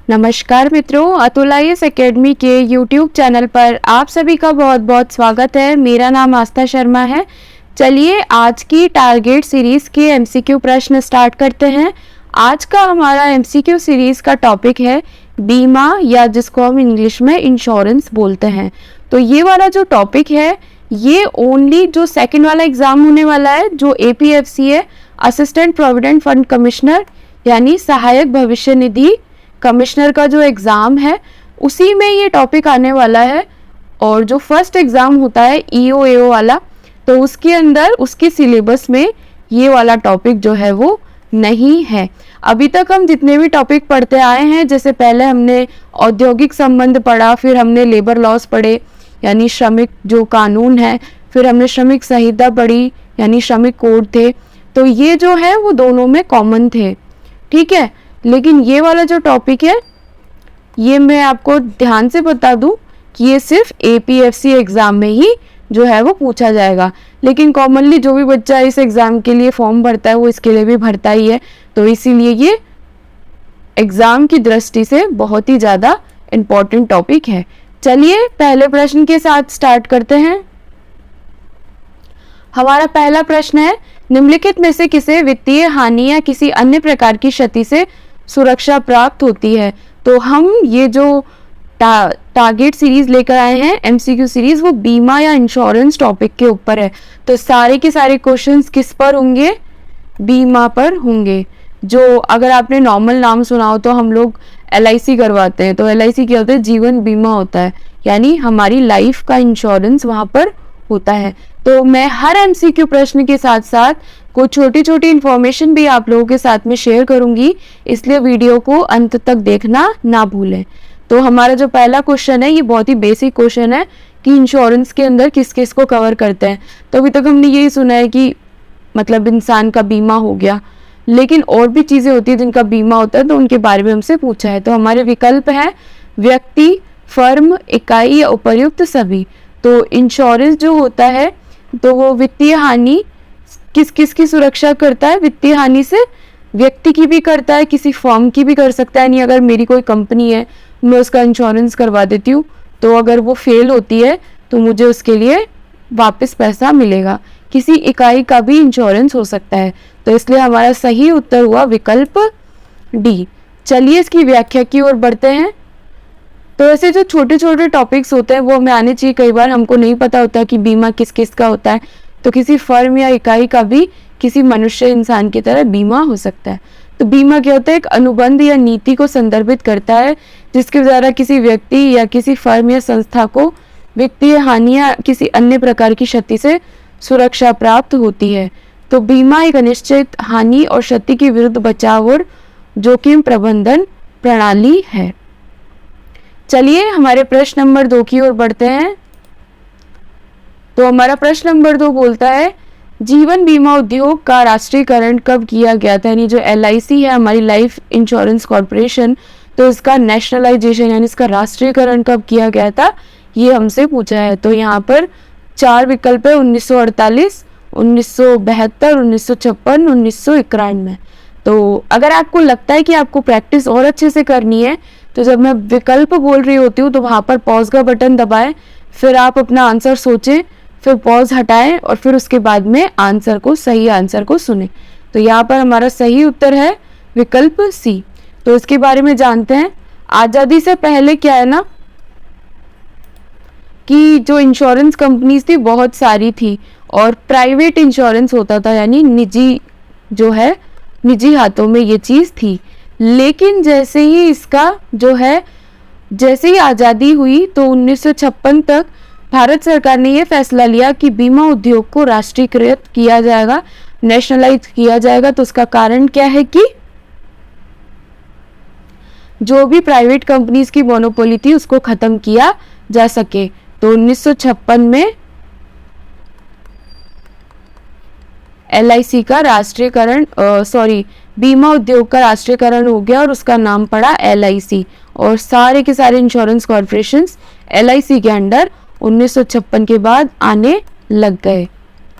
नमस्कार मित्रों, Atul IAS academy के YouTube चैनल पर आप सभी का बहुत बहुत स्वागत है। मेरा नाम आस्था शर्मा है। चलिए आज की टारगेट सीरीज़ के MCQ प्रश्न स्टार्ट करते हैं। आज का हमारा MCQ सीरीज़ का टॉपिक है बीमा, या जिसको हम इंग्लिश में इंश्योरेंस बोलते हैं। तो ये वाला जो टॉपिक है ये ओनली जो सेकेंड वाला एग्ज़ाम होने वाला है, जो APFC है, असिस्टेंट प्रोविडेंट फंड कमिश्नर यानी सहायक भविष्य निधि कमिश्नर का जो एग्ज़ाम है उसी में ये टॉपिक आने वाला है। और जो फर्स्ट एग्ज़ाम होता है EO-AO वाला, तो उसके अंदर उसके सिलेबस में ये वाला टॉपिक जो है वो नहीं है। अभी तक हम जितने भी टॉपिक पढ़ते आए हैं, जैसे पहले हमने औद्योगिक संबंध पढ़ा, फिर हमने लेबर लॉस पढ़े यानी श्रमिक जो कानून है, फिर हमने श्रमिक संहिता पढ़ी यानी श्रमिक कोड थे। तो ये जो है वो दोनों में कॉमन थे, ठीक है। लेकिन ये वाला जो टॉपिक है ये मैं आपको ध्यान से बता दूं कि ये सिर्फ APFC एग्ज़ाम में ही जो है वो पूछा जाएगा। लेकिन कॉमनली जो भी बच्चा इस एग्ज़ाम के लिए फॉर्म भरता है वो इसके लिए भी भरता ही है, तो इसीलिए ये एग्ज़ाम की दृष्टि से बहुत ही ज़्यादा इम्पोर्टेंट टॉपिक है। चलिए पहले प्रश्न के साथ स्टार्ट करते हैं। हमारा पहला प्रश्न है, निम्नलिखित में से किसे वित्तीय हानि या किसी अन्य प्रकार की क्षति से सुरक्षा प्राप्त होती है। तो हम ये जो टारगेट सीरीज लेकर आए हैं MCQ सीरीज, वो बीमा या इंश्योरेंस टॉपिक के ऊपर है। तो सारे के सारे क्वेश्चंस किस पर होंगे? बीमा पर होंगे। जो अगर आपने नॉर्मल नाम सुना हो तो हम लोग LIC करवाते हैं, तो LIC क्या होता है? जीवन बीमा होता है, यानी हमारी लाइफ का इंश्योरेंस वहाँ पर होता है। तो मैं हर MCQ प्रश्न के साथ साथ कुछ छोटी छोटी इन्फॉर्मेशन भी आप लोगों के साथ में शेयर करूंगी, इसलिए वीडियो को अंत तक देखना ना भूलें। तो हमारा जो पहला क्वेश्चन है ये बहुत ही बेसिक क्वेश्चन है कि इंश्योरेंस के अंदर किस किस को कवर करते हैं। तो अभी तक हमने यही सुना है कि मतलब इंसान का बीमा हो गया, लेकिन और भी चीज़ें होती है जिनका बीमा होता है, तो उनके बारे में हमसे पूछा है। तो हमारे विकल्प है व्यक्ति, फर्म, इकाई या उपर्युक्त सभी। तो इंश्योरेंस जो होता है तो वो वित्तीय हानि किस किस की सुरक्षा करता है? वित्तीय हानि से व्यक्ति की भी करता है, किसी फर्म की भी कर सकता है। नहीं, अगर मेरी कोई कंपनी है मैं उसका इंश्योरेंस करवा देती हूँ, तो अगर वो फेल होती है तो मुझे उसके लिए वापस पैसा मिलेगा। किसी इकाई का भी इंश्योरेंस हो सकता है। तो इसलिए हमारा सही उत्तर हुआ विकल्प D। चलिए इसकी व्याख्या की ओर बढ़ते हैं। तो ऐसे जो छोटे छोटे टॉपिक्स होते हैं वो हमें आने चाहिए। कई बार हमको नहीं पता होता कि बीमा किस किस का होता है, तो किसी फर्म या इकाई का भी किसी मनुष्य इंसान की तरह बीमा हो सकता है। तो बीमा क्या होता है? एक अनुबंध या नीति को संदर्भित करता है जिसके द्वारा किसी व्यक्ति या किसी फर्म या संस्था को वित्तीय हानि या किसी अन्य प्रकार की क्षति से सुरक्षा प्राप्त होती है। तो बीमा एक अनिश्चित हानि और क्षति के विरुद्ध बचाव और जोखिम प्रबंधन प्रणाली है। चलिए हमारे प्रश्न नंबर 2 की ओर बढ़ते हैं। तो हमारा प्रश्न नंबर 2 बोलता है, जीवन बीमा उद्योग का राष्ट्रीयकरण कब किया गया था? यानी जो LIC है हमारी लाइफ इंश्योरेंस कॉर्पोरेशन, तो इसका नेशनलाइजेशन यानी इसका राष्ट्रीयकरण कब किया गया था, ये हमसे पूछा है। तो यहाँ पर 4 विकल्प है, 1948, 1972, 1956, 1991। तो अगर आपको लगता है कि आपको प्रैक्टिस और अच्छे से करनी है, तो जब मैं विकल्प बोल रही होती हूँ तो वहाँ पर पॉज का बटन दबाएं, फिर आप अपना आंसर सोचें, फिर पॉज हटाएं और फिर उसके बाद में आंसर को, सही आंसर को सुने। तो यहाँ पर हमारा सही उत्तर है विकल्प C। तो इसके बारे में जानते हैं। आज़ादी से पहले क्या है ना कि जो इंश्योरेंस कंपनीज थी बहुत सारी थी और प्राइवेट इंश्योरेंस होता था, यानी निजी जो है निजी हाथों में ये चीज़ थी। लेकिन जैसे ही इसका जो है जैसे ही आज़ादी हुई तो 1956 तक भारत सरकार ने ये फैसला लिया कि बीमा उद्योग को राष्ट्रीयकृत किया जाएगा, नेशनलाइज किया जाएगा। तो उसका कारण क्या है कि जो भी प्राइवेट कंपनीज की मोनोपोली थी उसको खत्म किया जा सके। तो 1956 में LIC का राष्ट्रीयकरण बीमा उद्योग का राष्ट्रीयकरण हो गया और उसका नाम पड़ा LIC, और सारे के सारे इंश्योरेंस कॉर्पोरेशंस LIC के अंडर 1956 के बाद आने लग गए।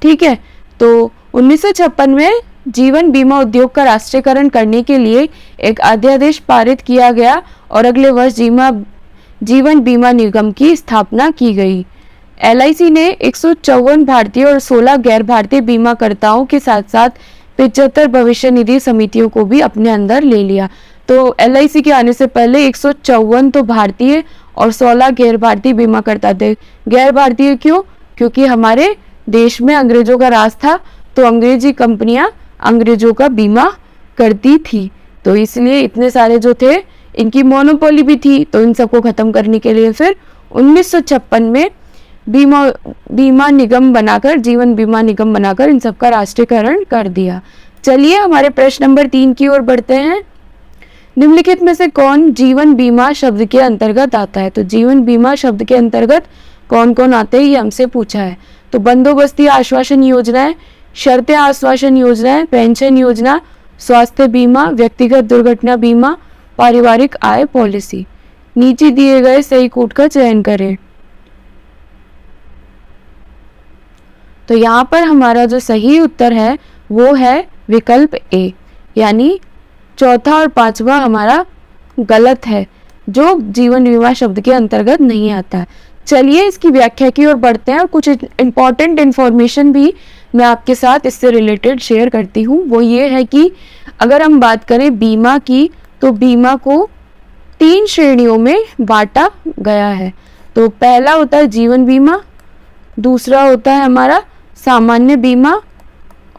ठीक है, तो 1956 में जीवन बीमा उद्योग का राष्ट्रीयकरण करने के लिए एक अध्यादेश पारित किया गया और अगले वर्ष जीवन बीमा निगम की स्थापना की गई। LIC ने 154 भारतीय और 16 गैर भारतीय बीमाकर्ताओं के साथ साथ 75 भविष्य निधि समितियों को भी अपने अंदर ले लिया। तो LIC के आने से पहले 154 तो भारतीय और 16 गैर भारतीय बीमाकर्ता थे। गैर भारतीय क्यों? क्योंकि हमारे देश में अंग्रेजों का राज था, तो अंग्रेजी कंपनियां अंग्रेजों का बीमा करती थी, तो इसलिए इतने सारे जो थे इनकी मोनोपोली भी थी। तो इन सबको खत्म करने के लिए फिर 1956 में बीमा निगम बनाकर, जीवन बीमा निगम बनाकर इन सबका राष्ट्रीयकरण कर दिया। चलिए हमारे प्रश्न नंबर 3 की ओर बढ़ते हैं। निम्नलिखित में से कौन जीवन बीमा शब्द के अंतर्गत आता है? तो जीवन बीमा शब्द के अंतर्गत कौन कौन आते हैं ये हमसे पूछा है। तो बंदोबस्ती आश्वासन योजनाएं, शर्तें आश्वासन योजनाएं, पेंशन योजना, स्वास्थ्य बीमा, व्यक्तिगत दुर्घटना बीमा, पारिवारिक आय पॉलिसी। नीचे दिए गए सही कोड का चयन करें। तो यहाँ पर हमारा जो सही उत्तर है वो है विकल्प ए, यानी चौथा और पांचवा हमारा गलत है, जो जीवन बीमा शब्द के अंतर्गत नहीं आता है। चलिए इसकी व्याख्या की ओर बढ़ते हैं और कुछ इंपॉर्टेंट इंफॉर्मेशन भी मैं आपके साथ इससे रिलेटेड शेयर करती हूँ। वो ये है कि अगर हम बात करें बीमा की, तो बीमा को 3 श्रेणियों में बांटा गया है। तो पहला होता है जीवन बीमा, दूसरा होता है हमारा सामान्य बीमा,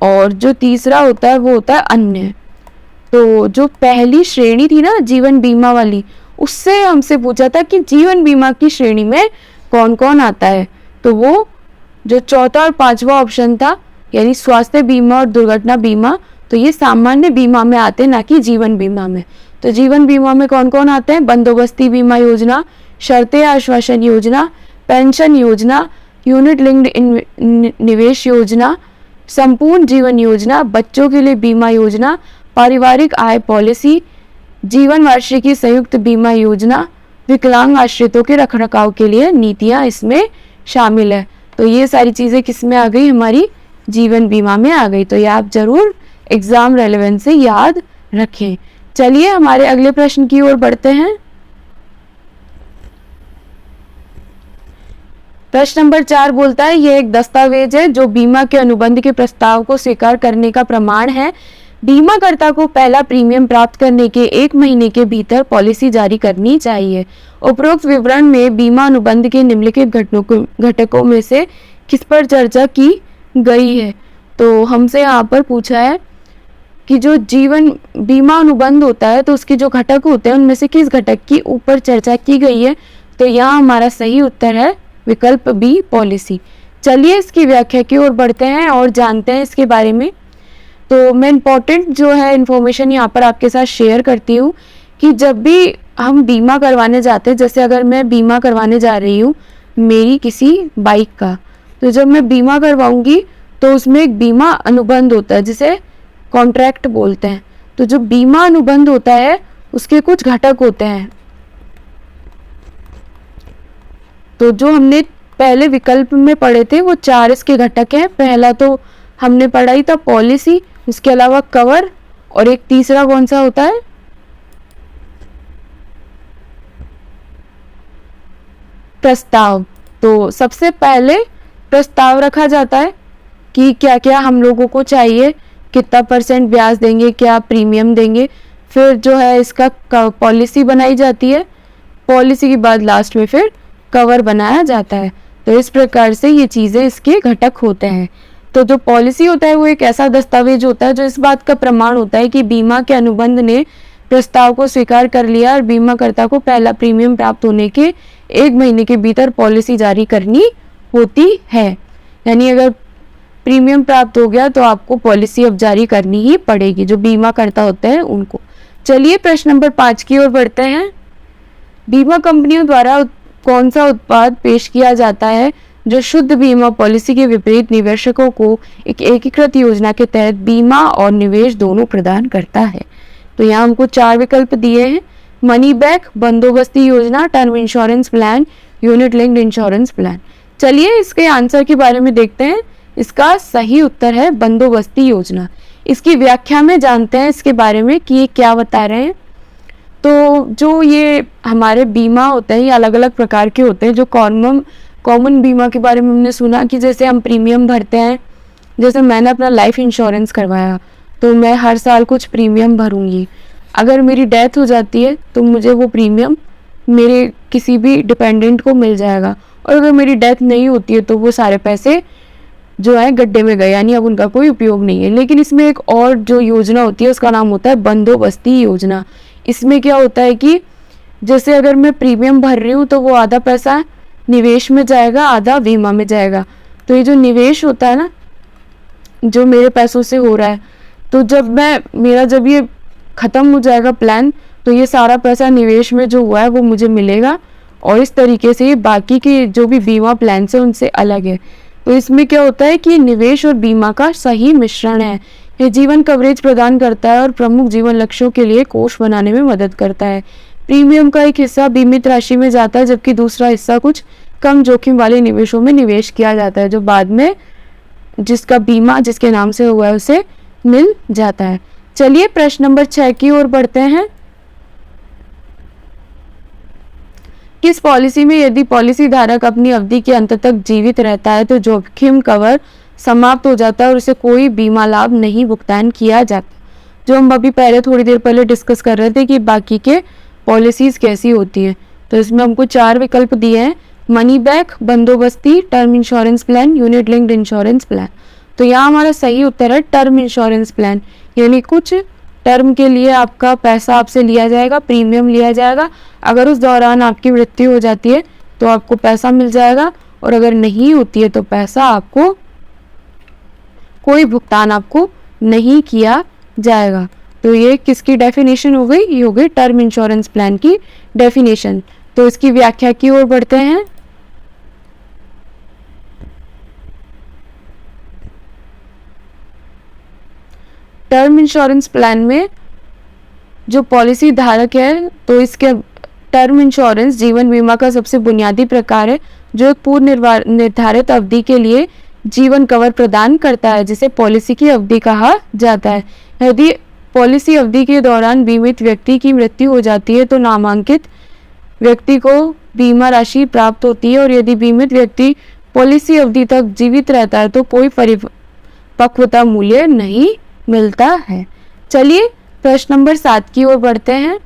और जो तीसरा होता है वो होता है अन्य। तो जो पहली श्रेणी थी ना जीवन बीमा वाली, उससे हमसे पूछा था कि जीवन बीमा की श्रेणी में कौन कौन आता है। तो वो जो चौथा और पांचवा ऑप्शन था, यानी स्वास्थ्य बीमा और दुर्घटना बीमा, तो ये सामान्य बीमा में आते हैं, ना कि जीवन बीमा में। तो जीवन बीमा में कौन कौन आते हैं? बंदोबस्ती बीमा योजना, शर्तें आश्वासन योजना, पेंशन योजना, यूनिट लिंक्ड निवेश योजना, संपूर्ण जीवन योजना, बच्चों के लिए बीमा योजना, पारिवारिक आय पॉलिसी, जीवन वार्षिकी संयुक्त बीमा योजना, विकलांग आश्रितों के रखरखाव के लिए नीतियां इसमें शामिल है। तो ये सारी चीजें किस में आ गई? हमारी जीवन बीमा में आ गई। तो ये आप जरूर एग्जाम रेलेवेंस से याद रखें। चलिए हमारे अगले प्रश्न की ओर बढ़ते हैं। प्रश्न नंबर 4 बोलता है, यह एक दस्तावेज है जो बीमा के अनुबंध के प्रस्ताव को स्वीकार करने का प्रमाण है। बीमाकर्ता को पहला प्रीमियम प्राप्त करने के 1 महीने के भीतर पॉलिसी जारी करनी चाहिए। उपरोक्त विवरण में बीमा अनुबंध के निम्नलिखित घटकों में से किस पर चर्चा की गई है? तो हमसे यहाँ पर पूछा है कि जो जीवन बीमा अनुबंध होता है, तो उसके जो घटक होते हैं उनमें से किस घटक की ऊपर चर्चा की गई है? तो यहाँ हमारा सही उत्तर है विकल्प बी, पॉलिसी। चलिए इसकी व्याख्या की ओर बढ़ते हैं और जानते हैं इसके बारे में। तो मैं इम्पोर्टेंट जो है इन्फॉर्मेशन यहाँ पर आपके साथ शेयर करती हूँ कि जब भी हम बीमा करवाने जाते हैं, जैसे अगर मैं बीमा करवाने जा रही हूँ मेरी किसी बाइक का, तो जब मैं बीमा करवाऊंगी तो उसमें एक बीमा अनुबंध होता है जिसे कॉन्ट्रैक्ट बोलते हैं। तो जो बीमा अनुबंध होता है उसके कुछ घटक होते हैं। तो जो हमने पहले विकल्प में पढ़े थे वो 4 इसके घटक हैं। पहला तो हमने पढ़ा ही था पॉलिसी, उसके अलावा कवर, और एक तीसरा कौन सा होता है? प्रस्ताव। तो सबसे पहले प्रस्ताव रखा जाता है कि क्या क्या हम लोगों को चाहिए, कितना % ब्याज देंगे, क्या प्रीमियम देंगे। फिर जो है इसका पॉलिसी बनाई जाती है, पॉलिसी के बाद लास्ट में फिर कवर बनाया जाता है। तो इस प्रकार से ये चीज़ें इसके घटक होते हैं। तो जो पॉलिसी होता है वो एक ऐसा दस्तावेज होता है जो इस बात का प्रमाण होता है कि बीमा के अनुबंध ने प्रस्ताव को स्वीकार कर लिया और बीमाकर्ता को पहला प्रीमियम प्राप्त होने के 1 महीने के भीतर पॉलिसी जारी करनी होती है। यानी अगर प्रीमियम प्राप्त हो गया तो आपको पॉलिसी अब जारी करनी ही पड़ेगी, जो बीमाकर्ता होते हैं उनको। चलिए प्रश्न नंबर 5 की ओर बढ़ते हैं। बीमा कंपनियों द्वारा कौन सा उत्पाद पेश किया जाता है जो शुद्ध बीमा पॉलिसी के विपरीत निवेशकों को एक एकीकृत योजना के तहत बीमा और निवेश दोनों प्रदान करता है? तो यहाँ हमको 4 विकल्प दिए हैं। मनी बैक, बंदोबस्ती योजना, term insurance plan, unit linked insurance plan. चलिए इसके आंसर के बारे में देखते हैं। इसका सही उत्तर है बंदोबस्ती योजना। इसकी व्याख्या में जानते हैं इसके बारे में कि ये क्या बता रहे हैं। तो जो ये हमारे बीमा होते हैं ये अलग अलग प्रकार के होते हैं। जो कॉमन बीमा के बारे में हमने सुना कि जैसे हम प्रीमियम भरते हैं, जैसे मैंने अपना लाइफ इंश्योरेंस करवाया तो मैं हर साल कुछ प्रीमियम भरूंगी। अगर मेरी डेथ हो जाती है तो मुझे वो प्रीमियम मेरे किसी भी डिपेंडेंट को मिल जाएगा, और अगर मेरी डेथ नहीं होती है तो वो सारे पैसे जो है गड्ढे में गए, यानी अब उनका कोई उपयोग नहीं है। लेकिन इसमें एक और जो योजना होती है उसका नाम होता है बंदोबस्ती योजना। इसमें क्या होता है कि जैसे अगर मैं प्रीमियम भर रही हूँ तो वो आधा पैसा निवेश में जाएगा, आधा बीमा में जाएगा। तो ये जो निवेश होता है ना, जो मेरे पैसों से हो रहा है, तो जब ये ख़त्म हो जाएगा प्लान, तो ये सारा पैसा निवेश में जो हुआ है वो मुझे मिलेगा। और इस तरीके से ये बाकी के जो भी बीमा प्लान है उनसे अलग है। तो इसमें क्या होता है कि निवेश और बीमा का सही मिश्रण है। ये जीवन कवरेज प्रदान करता है और प्रमुख जीवन लक्ष्यों के लिए कोष बनाने में मदद करता है। प्रीमियम का एक हिस्सा बीमित राशि में जाता है, जबकि दूसरा हिस्सा कुछ कम जोखिम वाले निवेशों में निवेश किया जाता है, जो बाद में जिसका बीमा जिसके नाम से हुआ है उसे मिल जाता है। चलिए प्रश्न नंबर 6 की ओर बढ़ते हैं। किस पॉलिसी में यदि पॉलिसी धारक अपनी अवधि के अंत तक जीवित रहता है तो जोखिम कवर समाप्त हो जाता है और उसे कोई बीमा लाभ नहीं भुगतान किया जाता। जो हम अभी थोड़ी देर पहले डिस्कस कर रहे थे कि बाकी के पॉलिसीज कैसी होती हैं। तो इसमें हमको 4 विकल्प दिए हैं: मनी बैक, बंदोबस्ती, term insurance plan, unit linked insurance plan. तो यहाँ हमारा सही उत्तर है टर्म इंश्योरेंस प्लान, यानी कुछ टर्म के लिए आपका पैसा आपसे लिया जाएगा, प्रीमियम लिया जाएगा। अगर उस दौरान आपकी मृत्यु हो जाती है तो आपको पैसा मिल जाएगा, और अगर नहीं होती है तो पैसा आपको कोई भुगतान आपको नहीं किया जाएगा। तो ये किसकी डेफिनेशन हो गई? ये हो गई टर्म इंश्योरेंस प्लान की डेफिनेशन। तो इसकी व्याख्या की ओर बढ़ते हैं। टर्म इंश्योरेंस प्लान में जो पॉलिसी धारक है, तो इसके टर्म इंश्योरेंस जीवन बीमा का सबसे बुनियादी प्रकार है जो एक पूर्व निर्धारित अवधि के लिए जीवन कवर प्रदान करता है, जिसे पॉलिसी की अवधि कहा जाता है। यदि पॉलिसी अवधि के दौरान बीमित व्यक्ति की मृत्यु हो जाती है तो नामांकित व्यक्ति को बीमा राशि प्राप्त होती है, और यदि बीमित व्यक्ति पॉलिसी अवधि तक जीवित रहता है तो कोई परिपक्वता मूल्य नहीं मिलता है। चलिए प्रश्न नंबर 7 की ओर बढ़ते हैं।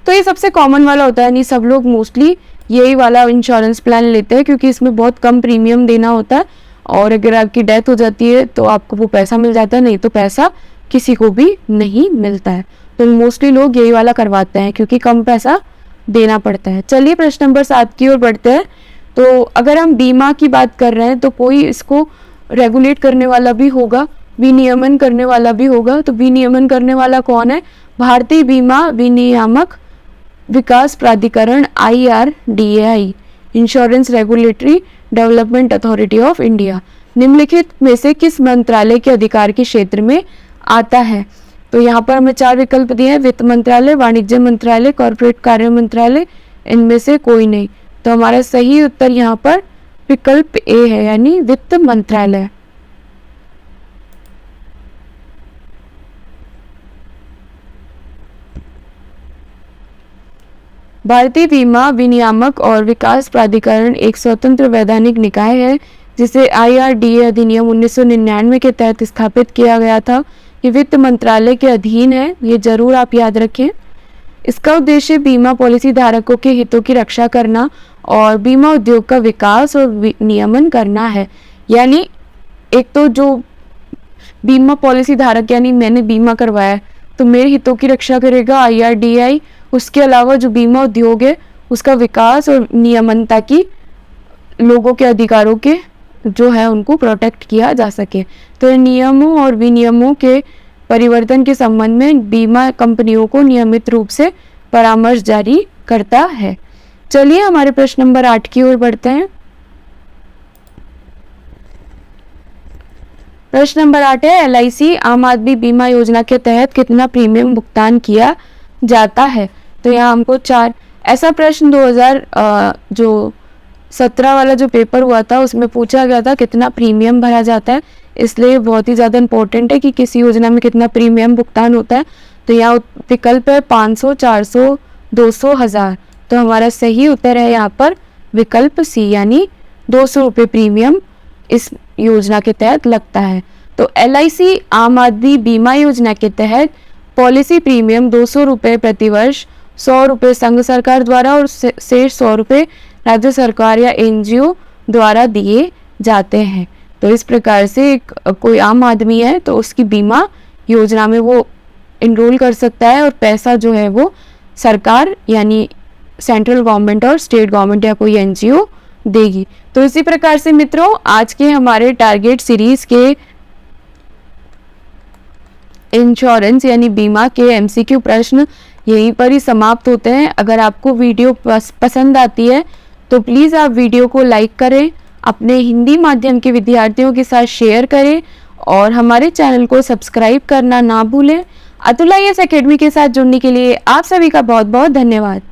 तो ये सबसे कॉमन वाला होता है, नहीं सब लोग मोस्टली यही वाला इंश्योरेंस प्लान लेते हैं क्योंकि इसमें बहुत कम प्रीमियम देना होता है, और अगर आपकी डेथ हो जाती है तो आपको वो पैसा मिल जाता है, नहीं तो पैसा किसी को भी नहीं मिलता है। तो मोस्टली लोग यही वाला करवाते हैं क्योंकि कम पैसा देना पड़ता है। चलिए प्रश्न नंबर 7 की ओर बढ़ते हैं। तो अगर हम बीमा की बात कर रहे हैं तो कोई इसको रेगुलेट करने वाला भी होगा, विनियमन करने वाला भी होगा। तो विनियमन करने वाला कौन है? भारतीय बीमा विनियामक विकास प्राधिकरण IRDAI, insurance regulatory development authority of India, निम्नलिखित में से किस मंत्रालय के अधिकार के क्षेत्र में आता है? तो यहाँ पर हमें 4 विकल्प दिए हैं: वित्त मंत्रालय, वाणिज्य मंत्रालय, कॉर्पोरेट कार्य मंत्रालय, इनमें से कोई नहीं। तो हमारा सही उत्तर यहाँ पर विकल्प ए है, यानी वित्त मंत्रालय। भारतीय बीमा विनियामक और विकास प्राधिकरण एक स्वतंत्र वैधानिक निकाय है जिसे IRDA अधिनियम 1999 के तहत स्थापित किया गया था। ये वित्त मंत्रालय के अधीन है, ये जरूर आप याद रखें। इसका उद्देश्य बीमा पॉलिसी धारकों के हितों की रक्षा करना और बीमा उद्योग का विकास और नियमन करना है। यानी एक तो जो बीमा पॉलिसी धारक, यानी मैंने बीमा करवाया तो मेरे हितों की रक्षा करेगा IRDAI। उसके अलावा जो बीमा उद्योग है उसका विकास और नियमन, ताकि लोगों के अधिकारों के जो है उनको प्रोटेक्ट किया जा सके। तो इन नियमों और विनियमों के परिवर्तन के संबंध में बीमा कंपनियों को नियमित रूप से परामर्श जारी करता है। चलिए हमारे प्रश्न नंबर 8 की ओर बढ़ते हैं। प्रश्न नंबर 8 है LIC आम आदमी बीमा योजना के तहत कितना प्रीमियम भुगतान किया जाता है? तो यहाँ हमको 4 ऐसा प्रश्न 2017 वाला जो पेपर हुआ था उसमें पूछा गया था कितना प्रीमियम भरा जाता है, इसलिए बहुत ही ज़्यादा इंपॉर्टेंट है कि किसी योजना में कितना प्रीमियम भुगतान होता है। तो यहाँ विकल्प है 500, 400, 200, 1000। तो हमारा सही उत्तर है यहाँ पर विकल्प सी, यानी 200 रुपये प्रीमियम इस योजना के तहत लगता है। तो LIC आम आदमी बीमा योजना के तहत पॉलिसी प्रीमियम 200 रुपये प्रतिवर्ष, 100 रुपये संघ सरकार द्वारा और शेष 100 रुपये राज्य सरकार या NGO द्वारा दिए जाते हैं। तो इस प्रकार से कोई आम आदमी है तो उसकी बीमा योजना में वो इनरोल कर सकता है और पैसा जो है वो सरकार यानी सेंट्रल गवर्नमेंट और स्टेट गवर्नमेंट या कोई NGO देगी। तो इसी प्रकार से मित्रों आज के हमारे टारगेट सीरीज के इंश्योरेंस यानी बीमा के MCQ प्रश्न यहीं पर ही समाप्त होते हैं। अगर आपको वीडियो पसंद आती है तो प्लीज़ आप वीडियो को लाइक करें, अपने हिंदी माध्यम के विद्यार्थियों के साथ शेयर करें और हमारे चैनल को सब्सक्राइब करना ना भूलें। अतुल IAS अकेडमी के साथ जुड़ने के लिए आप सभी का बहुत बहुत धन्यवाद।